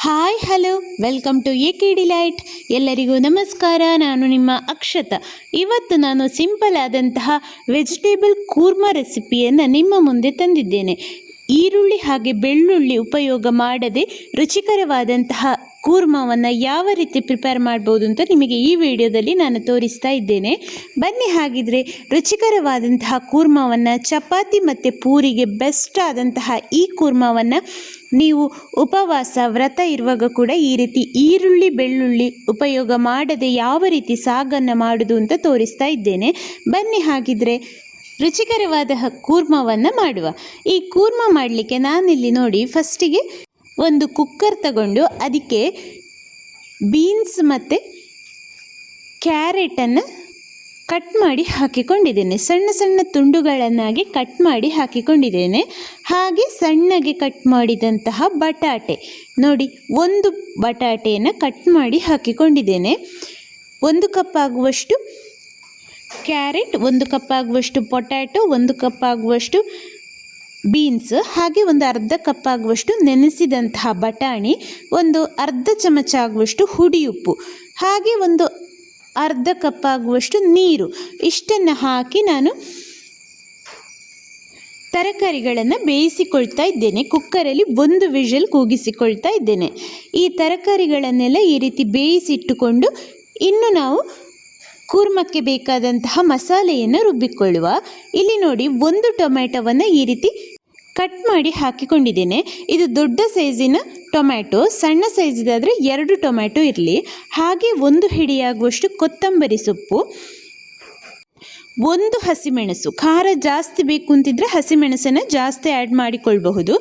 Hi hello welcome to AK delight. ಎಲ್ಲರಿಗೂ ನಮಸ್ಕಾರ. ನಾನು ನಿಮ್ಮ ಅಕ್ಷತಾ. ಇವತ್ತು ನಾನು ಸಿಂಪಲ್ ಆದಂತಹ ವೆಜಿಟೇಬಲ್ ಕೂರ್ಮಾ ರೆಸಿಪಿಯನ್ನು ನಿಮ್ಮ ಮುಂದೆ ತಂದಿದ್ದೇನೆ. ಈರುಳ್ಳಿ ಹಾಗೆ ಬೆಳ್ಳುಳ್ಳಿ ಉಪಯೋಗ ಮಾಡದೆ ರುಚಿಕರವಾದಂತಹ ಕೂರ್ಮಾವನ್ನು ಯಾವ ರೀತಿ ಪ್ರಿಪೇರ್ ಮಾಡ್ಬೋದು ಅಂತ ನಿಮಗೆ ಈ ವಿಡಿಯೋದಲ್ಲಿ ನಾನು ತೋರಿಸ್ತಾ ಇದ್ದೇನೆ. ಬನ್ನಿ ಹಾಗಿದ್ರೆ ರುಚಿಕರವಾದಂತಹ ಕೂರ್ಮಾವನ್ನು ಚಪಾತಿ ಮತ್ತು ಪೂರಿಗೆ ಬೆಸ್ಟ್ ಆದಂತಹ ಈ ಕೂರ್ಮಾವನ್ನು ನೀವು ಉಪವಾಸ ವ್ರತ ಇರುವಾಗ ಕೂಡ ಈ ರೀತಿ ಈರುಳ್ಳಿ ಬೆಳ್ಳುಳ್ಳಿ ಉಪಯೋಗ ಮಾಡದೆ ಯಾವ ರೀತಿ ಸಾಗನ್ನು ಮಾಡೋದು ಅಂತ ತೋರಿಸ್ತಾ ಇದ್ದೇನೆ. ಬನ್ನಿ ಹಾಗಿದ್ರೆ ರುಚಿಕರವಾದ ಕೂರ್ಮವನ್ನು ಮಾಡುವ. ಈ ಕೂರ್ಮ ಮಾಡಲಿಕ್ಕೆ ನಾನಿಲ್ಲಿ ನೋಡಿ ಫಸ್ಟಿಗೆ ಒಂದು ಕುಕ್ಕರ್ ತಗೊಂಡು ಅದಕ್ಕೆ ಬೀನ್ಸ್ ಮತ್ತು ಕ್ಯಾರೆಟನ್ನು ಕಟ್ ಮಾಡಿ ಹಾಕಿಕೊಂಡಿದ್ದೇನೆ. ಸಣ್ಣ ಸಣ್ಣ ತುಂಡುಗಳನ್ನಾಗಿ ಕಟ್ ಮಾಡಿ ಹಾಕಿಕೊಂಡಿದ್ದೇನೆ. ಹಾಗೆ ಸಣ್ಣಗೆ ಕಟ್ ಮಾಡಿದಂತಹ ಬಟಾಟೆ ನೋಡಿ, ಒಂದು ಬಟಾಟೆಯನ್ನು ಕಟ್ ಮಾಡಿ ಹಾಕಿಕೊಂಡಿದ್ದೇನೆ. 1 ಕಪ್ ಆಗುವಷ್ಟು ಕ್ಯಾರೆಟ್, 1 ಕಪ್ ಆಗುವಷ್ಟು ಪೊಟ್ಯಾಟೊ, 1 ಕಪ್ ಆಗುವಷ್ಟು ಬೀನ್ಸ್, ಹಾಗೆ ಒಂದು ಅರ್ಧ ಕಪ್ ಆಗುವಷ್ಟು ನೆನೆಸಿದಂತಹ ಬಟಾಣಿ, ಒಂದು ಅರ್ಧ ಚಮಚ ಆಗುವಷ್ಟು ಹುಡಿ ಉಪ್ಪು, ಹಾಗೆ ಒಂದು ಅರ್ಧ ಕಪ್ ಆಗುವಷ್ಟು ನೀರು. ಇಷ್ಟನ್ನು ಹಾಕಿ ನಾನು ತರಕಾರಿಗಳನ್ನು ಬೇಯಿಸಿಕೊಳ್ತಾ ಇದ್ದೇನೆ. ಕುಕ್ಕರಲ್ಲಿ 1 ವಿಷಲ್ ಕೂಗಿಸಿಕೊಳ್ತಾ ಇದ್ದೇನೆ. ಈ ತರಕಾರಿಗಳನ್ನೆಲ್ಲ ಈ ರೀತಿ ಬೇಯಿಸಿಟ್ಟುಕೊಂಡು ಇನ್ನು ನಾವು ಕೂರ್ಮಕ್ಕೆ ಬೇಕಾದಂತಹ ಮಸಾಲೆಯನ್ನು ರುಬ್ಬಿಕೊಳ್ಳುವ. ಇಲ್ಲಿ ನೋಡಿ 1 ಟೊಮ್ಯಾಟೊವನ್ನು ಈ ರೀತಿ ಕಟ್ ಮಾಡಿ ಹಾಕಿಕೊಂಡಿದ್ದೇನೆ. ಇದು ದೊಡ್ಡ ಸೈಜಿನ ಟೊಮ್ಯಾಟೊ, ಸಣ್ಣ ಸೈಜಿದಾದರೆ 2 ಟೊಮ್ಯಾಟೊ ಇರಲಿ. ಹಾಗೆ 1 ಹಿಡಿಯಾಗುವಷ್ಟು ಕೊತ್ತಂಬರಿ ಸೊಪ್ಪು, 1 ಹಸಿಮೆಣಸು, ಖಾರ ಜಾಸ್ತಿ ಬೇಕು ಅಂತಿದ್ರೆ ಹಸಿಮೆಣಸನ್ನು ಜಾಸ್ತಿ ಆ್ಯಡ್ ಮಾಡಿಕೊಳ್ಬಹುದು.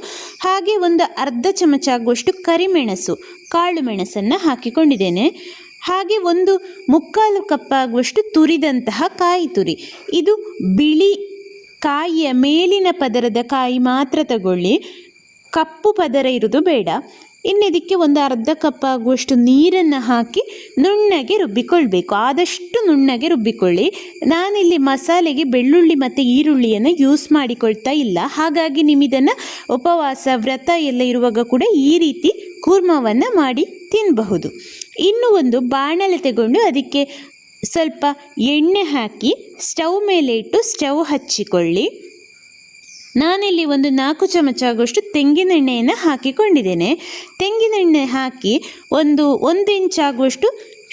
ಹಾಗೆ ಒಂದು ಅರ್ಧ ಚಮಚ ಆಗುವಷ್ಟು ಕರಿಮೆಣಸು, ಕಾಳು ಮೆಣಸನ್ನು ಹಾಕಿಕೊಂಡಿದ್ದೇನೆ. ಹಾಗೆ 1/4 ಕಪ್ ಆಗುವಷ್ಟು ತುರಿದಂತಹ ಕಾಯಿ ತುರಿ. ಇದು ಬಿಳಿ ಕಾಯಿಯ ಮೇಲಿನ ಪದರದ ಕಾಯಿ ಮಾತ್ರ ತಗೊಳ್ಳಿ, ಕಪ್ಪು ಪದರ ಇರೋದು ಬೇಡ. ಇನ್ನು ಇದಕ್ಕೆ ಒಂದು ಅರ್ಧ ಕಪ್ ಆಗುವಷ್ಟು ನೀರನ್ನು ಹಾಕಿ ನುಣ್ಣಗೆ ರುಬ್ಬಿಕೊಳ್ಬೇಕು. ಆದಷ್ಟು ನುಣ್ಣಗೆ ರುಬ್ಬಿಕೊಳ್ಳಿ. ನಾನಿಲ್ಲಿ ಮಸಾಲೆಗೆ ಬೆಳ್ಳುಳ್ಳಿ ಮತ್ತು ಈರುಳ್ಳಿಯನ್ನು ಯೂಸ್ ಮಾಡಿಕೊಳ್ತಾ ಇಲ್ಲ. ಹಾಗಾಗಿ ನಿಮ್ಮಿದನ್ನು ಉಪವಾಸ ವ್ರತ ಎಲ್ಲ ಇರುವಾಗ ಕೂಡ ಈ ರೀತಿ ಕೂರ್ಮವನ್ನು ಮಾಡಿ ತಿನ್ನಬಹುದು. ಇನ್ನು ಒಂದು ಬಾಣಲೆ ತಗೊಂಡು ಅದಕ್ಕೆ ಸ್ವಲ್ಪ ಎಣ್ಣೆ ಹಾಕಿ ಸ್ಟವ್ ಮೇಲೆ ಇಟ್ಟು ಸ್ಟವ್ ಹಚ್ಚಿಕೊಳ್ಳಿ. ನಾನಿಲ್ಲಿ ಒಂದು 4 ಚಮಚ ಆಗುವಷ್ಟು ತೆಂಗಿನೆಣ್ಣೆಯನ್ನು ಹಾಕಿಕೊಂಡಿದ್ದೇನೆ. ತೆಂಗಿನೆಣ್ಣೆ ಹಾಕಿ 1 ಇಂಚ್ ಆಗುವಷ್ಟು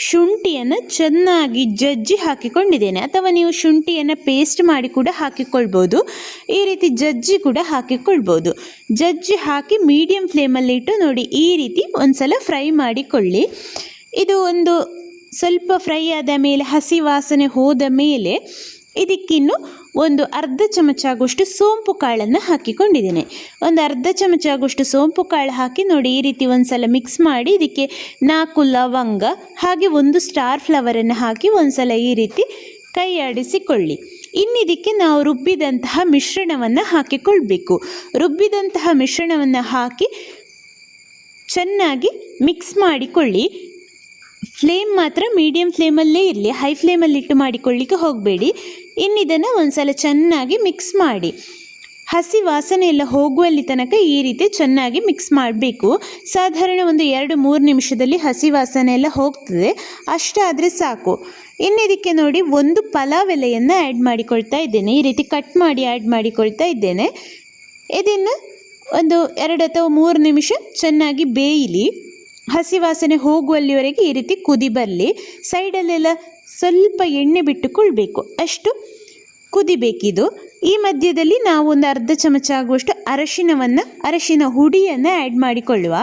ಶುಂಠಿಯನ್ನು ಚೆನ್ನಾಗಿ ಜಜ್ಜಿ ಹಾಕಿಕೊಂಡಿದ್ದೇನೆ. ಅಥವಾ ನೀವು ಶುಂಠಿಯನ್ನು ಪೇಸ್ಟ್ ಮಾಡಿ ಕೂಡ ಹಾಕಿಕೊಳ್ಬೋದು. ಈ ರೀತಿ ಜಜ್ಜಿ ಕೂಡ ಹಾಕಿಕೊಳ್ಬೋದು. ಜಜ್ಜಿ ಹಾಕಿ ಮೀಡಿಯಂ ಫ್ಲೇಮಲ್ಲಿ ಇಟ್ಟು ನೋಡಿ ಈ ರೀತಿ ಒಂದ್ಸಲ ಫ್ರೈ ಮಾಡಿಕೊಳ್ಳಿ. ಇದು ಒಂದು ಸ್ವಲ್ಪ ಫ್ರೈ ಆದ ಮೇಲೆ ಹಸಿ ವಾಸನೆ ಹೋದ ಮೇಲೆ ಇದಕ್ಕಿನ್ನು ಒಂದು ಅರ್ಧ ಚಮಚ ಆಗುವಷ್ಟು ಸೋಂಪು ಕಾಳನ್ನು ಹಾಕಿಕೊಂಡಿದ್ದೇನೆ. ಒಂದು ಅರ್ಧ ಚಮಚ ಆಗುವಷ್ಟು ಸೋಂಪು ಕಾಳು ಹಾಕಿ ನೋಡಿ ಈ ರೀತಿ ಒಂದ್ಸಲ ಮಿಕ್ಸ್ ಮಾಡಿ ಇದಕ್ಕೆ 4 ಲವಂಗ ಹಾಗೆ 1 ಸ್ಟಾರ್ ಫ್ಲವರನ್ನು ಹಾಕಿ ಒಂದ್ಸಲ ಈ ರೀತಿ ಕೈ ಆಡಿಸಿಕೊಳ್ಳಿ. ಇನ್ನಿದಕ್ಕೆ ನಾವು ರುಬ್ಬಿದಂತಹ ಮಿಶ್ರಣವನ್ನು ಹಾಕಿಕೊಳ್ಬೇಕು. ರುಬ್ಬಿದಂತಹ ಮಿಶ್ರಣವನ್ನು ಹಾಕಿ ಚೆನ್ನಾಗಿ ಮಿಕ್ಸ್ ಮಾಡಿಕೊಳ್ಳಿ. ಫ್ಲೇಮ್ ಮಾತ್ರ ಮೀಡಿಯಂ ಫ್ಲೇಮಲ್ಲೇ ಇರಲಿ, ಹೈ ಫ್ಲೇಮಲ್ಲಿ ಇಟ್ಟು ಮಾಡಿಕೊಳ್ಳಿಕ್ಕೆ ಹೋಗಬೇಡಿ. ಇನ್ನಿದನ್ನು ಒಂದ್ಸಲ ಚೆನ್ನಾಗಿ ಮಿಕ್ಸ್ ಮಾಡಿ ಹಸಿ ವಾಸನೆ ಎಲ್ಲ ಹೋಗುವಲ್ಲಿ ತನಕ ಈ ರೀತಿ ಚೆನ್ನಾಗಿ ಮಿಕ್ಸ್ ಮಾಡಬೇಕು. ಸಾಧಾರಣ ಒಂದು 2-3 ನಿಮಿಷದಲ್ಲಿ ಹಸಿ ವಾಸನೆ ಎಲ್ಲ ಹೋಗ್ತದೆ, ಅಷ್ಟಾದರೆ ಸಾಕು. ಇನ್ನಿದಕ್ಕೆ ನೋಡಿ 1 ಪಲಾವ್ ಎಲೆಯನ್ನು ಆ್ಯಡ್ ಮಾಡಿಕೊಳ್ತಾ ಇದ್ದೇನೆ. ಈ ರೀತಿ ಕಟ್ ಮಾಡಿ ಆ್ಯಡ್ ಮಾಡಿಕೊಳ್ತಾ ಇದ್ದೇನೆ. ಇದನ್ನು ಒಂದು 2 ಅಥವಾ 3 ನಿಮಿಷ ಚೆನ್ನಾಗಿ ಬೇಯಲಿ. ಹಸಿ ವಾಸನೆ ಹೋಗುವಲ್ಲಿವರೆಗೆ ಈ ರೀತಿ ಕುದಿ ಬರಲಿ. ಸೈಡಲ್ಲೆಲ್ಲ ಸ್ವಲ್ಪ ಎಣ್ಣೆ ಬಿಟ್ಟುಕೊಳ್ಬೇಕು, ಅಷ್ಟು ಕುದಿಬೇಕಿದು. ಈ ಮಧ್ಯದಲ್ಲಿ ನಾವು ಒಂದು ಅರ್ಧ ಚಮಚ ಆಗುವಷ್ಟು ಅರಶಿನ ಹುಡಿಯನ್ನು ಆ್ಯಡ್ ಮಾಡಿಕೊಳ್ಳುವ.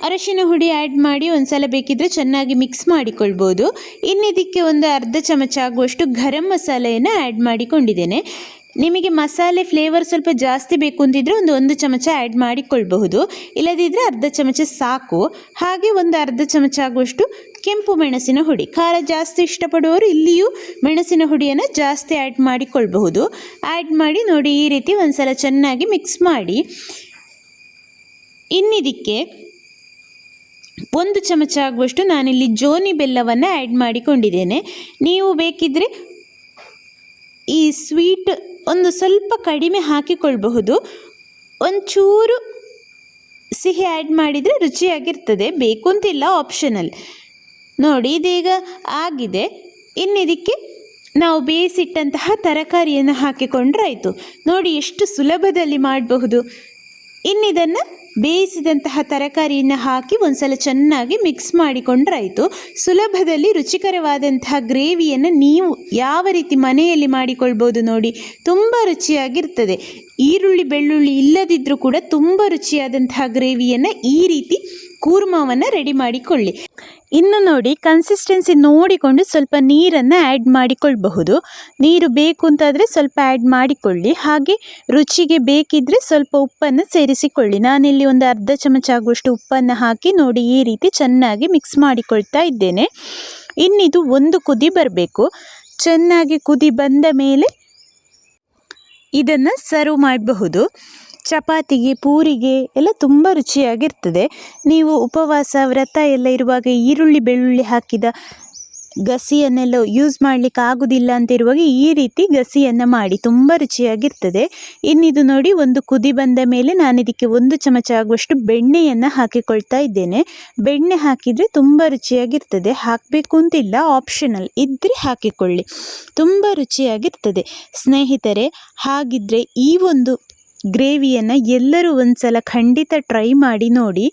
ಅರಶಿನ ಹುಡಿ ಆ್ಯಡ್ ಮಾಡಿ ಒಂದ್ಸಲ ಬೇಕಿದ್ರೆ ಚೆನ್ನಾಗಿ ಮಿಕ್ಸ್ ಮಾಡಿಕೊಳ್ಬೋದು. ಇನ್ನಿದಕ್ಕೆ ಒಂದು ಅರ್ಧ ಚಮಚ ಆಗುವಷ್ಟು ಗರಂ ಮಸಾಲೆಯನ್ನು ಆ್ಯಡ್ ಮಾಡಿಕೊಂಡಿದ್ದೇನೆ. ನಿಮಗೆ ಮಸಾಲೆ ಫ್ಲೇವರ್ ಸ್ವಲ್ಪ ಜಾಸ್ತಿ ಬೇಕು ಅಂತಿದ್ರೆ 1 ಚಮಚ ಆ್ಯಡ್ ಮಾಡಿಕೊಳ್ಬಹುದು, ಇಲ್ಲದಿದ್ದರೆ ಅರ್ಧ ಚಮಚ ಸಾಕು. ಹಾಗೆ ಒಂದು ಅರ್ಧ ಚಮಚ ಆಗುವಷ್ಟು ಕೆಂಪು ಮೆಣಸಿನ ಹುಡಿ, ಖಾರ ಜಾಸ್ತಿ ಇಷ್ಟಪಡುವವರು ಇಲ್ಲಿಯೂ ಮೆಣಸಿನ ಹುಡಿಯನ್ನು ಜಾಸ್ತಿ ಆ್ಯಡ್ ಮಾಡಿಕೊಳ್ಬಹುದು. ಆ್ಯಡ್ ಮಾಡಿ ನೋಡಿ ಈ ರೀತಿ ಒಂದ್ಸಲ ಚೆನ್ನಾಗಿ ಮಿಕ್ಸ್ ಮಾಡಿ. ಇನ್ನಿದಕ್ಕೆ 1 ಚಮಚ ಆಗುವಷ್ಟು ನಾನಿಲ್ಲಿ ಜೋನಿ ಬೆಲ್ಲವನ್ನು ಆ್ಯಡ್ ಮಾಡಿಕೊಂಡಿದ್ದೇನೆ. ನೀವು ಬೇಕಿದ್ದರೆ ಈ ಸ್ವೀಟ್ ಒಂದು ಸ್ವಲ್ಪ ಕಡಿಮೆ ಹಾಕಿಕೊಳ್ಬಹುದು. ಒಂಚೂರು ಸಿಹಿ ಆ್ಯಡ್ ಮಾಡಿದರೆ ರುಚಿಯಾಗಿರ್ತದೆ, ಬೇಕು ಅಂತಿಲ್ಲ, ಆಪ್ಷನಲ್. ನೋಡಿ ಇದೀಗ ಆಗಿದೆ. ಇನ್ನಿದಕ್ಕೆ ನಾವು ಬೇಯಿಸಿಟ್ಟಂತಹ ತರಕಾರಿಯನ್ನು ಹಾಕಿಕೊಂಡ್ರೆ ಆಯಿತು. ನೋಡಿ ಎಷ್ಟು ಸುಲಭದಲ್ಲಿ ಮಾಡಬಹುದು. ಇನ್ನಿದನ್ನು ಬೇಯಿಸಿದಂತಹ ತರಕಾರಿಯನ್ನು ಹಾಕಿ ಒಂದ್ಸಲ ಚೆನ್ನಾಗಿ ಮಿಕ್ಸ್ ಮಾಡಿಕೊಂಡ್ರೆ ಆಯಿತು. ಸುಲಭದಲ್ಲಿ ರುಚಿಕರವಾದಂತಹ ಗ್ರೇವಿಯನ್ನು ನೀವು ಯಾವ ರೀತಿ ಮನೆಯಲ್ಲಿ ಮಾಡಿಕೊಳ್ಬೋದು ನೋಡಿ, ತುಂಬ ರುಚಿಯಾಗಿರ್ತದೆ. ಈರುಳ್ಳಿ ಬೆಳ್ಳುಳ್ಳಿ ಇಲ್ಲದಿದ್ದರೂ ಕೂಡ ತುಂಬ ರುಚಿಯಾದಂತಹ ಗ್ರೇವಿಯನ್ನು ಈ ರೀತಿ ಕೂರ್ಮವನ್ನು ರೆಡಿ ಮಾಡಿಕೊಳ್ಳಿ. ಇನ್ನು ನೋಡಿ, ಕನ್ಸಿಸ್ಟೆನ್ಸಿ ನೋಡಿಕೊಂಡು ಸ್ವಲ್ಪ ನೀರನ್ನು ಆ್ಯಡ್ ಮಾಡಿಕೊಳ್ಬಹುದು. ನೀರು ಬೇಕು ಅಂತಾದರೆ ಸ್ವಲ್ಪ ಆ್ಯಡ್ ಮಾಡಿಕೊಳ್ಳಿ. ಹಾಗೆ ರುಚಿಗೆ ಬೇಕಿದ್ದರೆ ಸ್ವಲ್ಪ ಉಪ್ಪನ್ನು ಸೇರಿಸಿಕೊಳ್ಳಿ. ನಾನಿಲ್ಲಿ ಒಂದು ಅರ್ಧ ಚಮಚ ಆಗುವಷ್ಟು ಉಪ್ಪನ್ನು ಹಾಕಿ ನೋಡಿ ಈ ರೀತಿ ಚೆನ್ನಾಗಿ ಮಿಕ್ಸ್ ಮಾಡಿಕೊಳ್ತಾ ಇದ್ದೇನೆ. ಇನ್ನಿದು ಒಂದು ಕುದಿ ಬರಬೇಕು. ಚೆನ್ನಾಗಿ ಕುದಿ ಬಂದ ಮೇಲೆ ಇದನ್ನು ಸರ್ವ್ ಮಾಡಬಹುದು. ಚಪಾತಿಗೆ, ಪೂರಿಗೆ ಎಲ್ಲ ತುಂಬ ರುಚಿಯಾಗಿರ್ತದೆ. ನೀವು ಉಪವಾಸ ವ್ರತ ಎಲ್ಲ ಇರುವಾಗ ಈರುಳ್ಳಿ ಬೆಳ್ಳುಳ್ಳಿ ಹಾಕಿದ ಗಸಿಯನ್ನೆಲ್ಲ ಯೂಸ್ ಮಾಡಲಿಕ್ಕೆ ಆಗೋದಿಲ್ಲ ಅಂತ ಇರುವಾಗ ಈ ರೀತಿ ಗಸಿಯನ್ನು ಮಾಡಿ, ತುಂಬ ರುಚಿಯಾಗಿರ್ತದೆ. ಇನ್ನಿದು ನೋಡಿ, ಒಂದು ಕುದಿ ಬಂದ ಮೇಲೆ ನಾನು ಇದಕ್ಕೆ 1 ಚಮಚ ಆಗುವಷ್ಟು ಬೆಣ್ಣೆಯನ್ನು ಹಾಕಿಕೊಳ್ತಾ ಇದ್ದೇನೆ. ಬೆಣ್ಣೆ ಹಾಕಿದರೆ ತುಂಬ ರುಚಿಯಾಗಿರ್ತದೆ, ಹಾಕಬೇಕು ಅಂತಿಲ್ಲ, ಆಪ್ಷನಲ್ ಇದ್ದರೆ ಹಾಕಿಕೊಳ್ಳಿ, ತುಂಬ ರುಚಿಯಾಗಿರ್ತದೆ. ಸ್ನೇಹಿತರೆ, ಹಾಗಿದ್ದರೆ ಈ ಒಂದು ಗ್ರೇವಿಯನ್ನು ಎಲ್ಲರೂ ಒಂದ್ಸಲ ಖಂಡಿತ ಟ್ರೈ ಮಾಡಿ ನೋಡಿ.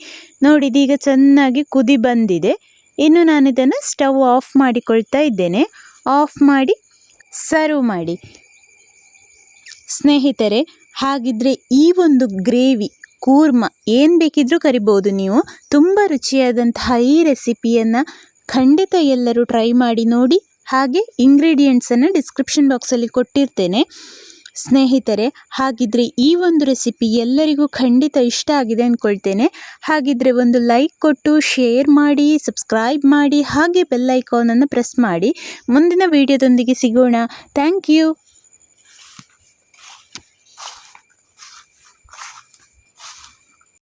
ಇದೀಗ ಚೆನ್ನಾಗಿ ಕುದಿ ಬಂದಿದೆ. ಇನ್ನು ನಾನು ಇದನ್ನು ಸ್ಟವ್ ಆಫ್ ಮಾಡಿಕೊಳ್ತಾ ಇದ್ದೇನೆ. ಆಫ್ ಮಾಡಿ ಸರ್ವ್ ಮಾಡಿ. ಸ್ನೇಹಿತರೆ, ಹಾಗಿದ್ರೆ ಈ ಒಂದು ಗ್ರೇವಿ ಕೂರ್ಮ ಏನು ಬೇಕಿದ್ರೂ ಕರಿಬೋದು ನೀವು. ತುಂಬ ರುಚಿಯಾದಂತಹ ಈ ರೆಸಿಪಿಯನ್ನು ಖಂಡಿತ ಎಲ್ಲರೂ ಟ್ರೈ ಮಾಡಿ ನೋಡಿ. ಹಾಗೆ ಇಂಗ್ರೀಡಿಯೆಂಟ್ಸನ್ನು ಡಿಸ್ಕ್ರಿಪ್ಷನ್ ಬಾಕ್ಸಲ್ಲಿ ಕೊಟ್ಟಿರ್ತೇನೆ. ಸ್ನೇಹಿತರೆ, ಹಾಗಿದ್ರೆ ಈ ಒಂದು ರೆಸಿಪಿ ಎಲ್ಲರಿಗೂ ಖಂಡಿತ ಇಷ್ಟ ಆಗಿದೆ ಅಂದ್ಕೊಳ್ತೇನೆ. ಹಾಗಿದ್ರೆ ಒಂದು ಲೈಕ್ ಕೊಟ್ಟು ಶೇರ್ ಮಾಡಿ, ಸಬ್ಸ್ಕ್ರೈಬ್ ಮಾಡಿ, ಹಾಗೆ ಬೆಲ್ ಐಕಾನನ್ನು ಪ್ರೆಸ್ ಮಾಡಿ. ಮುಂದಿನ ವಿಡಿಯೋದೊಂದಿಗೆ ಸಿಗೋಣ. Thank you.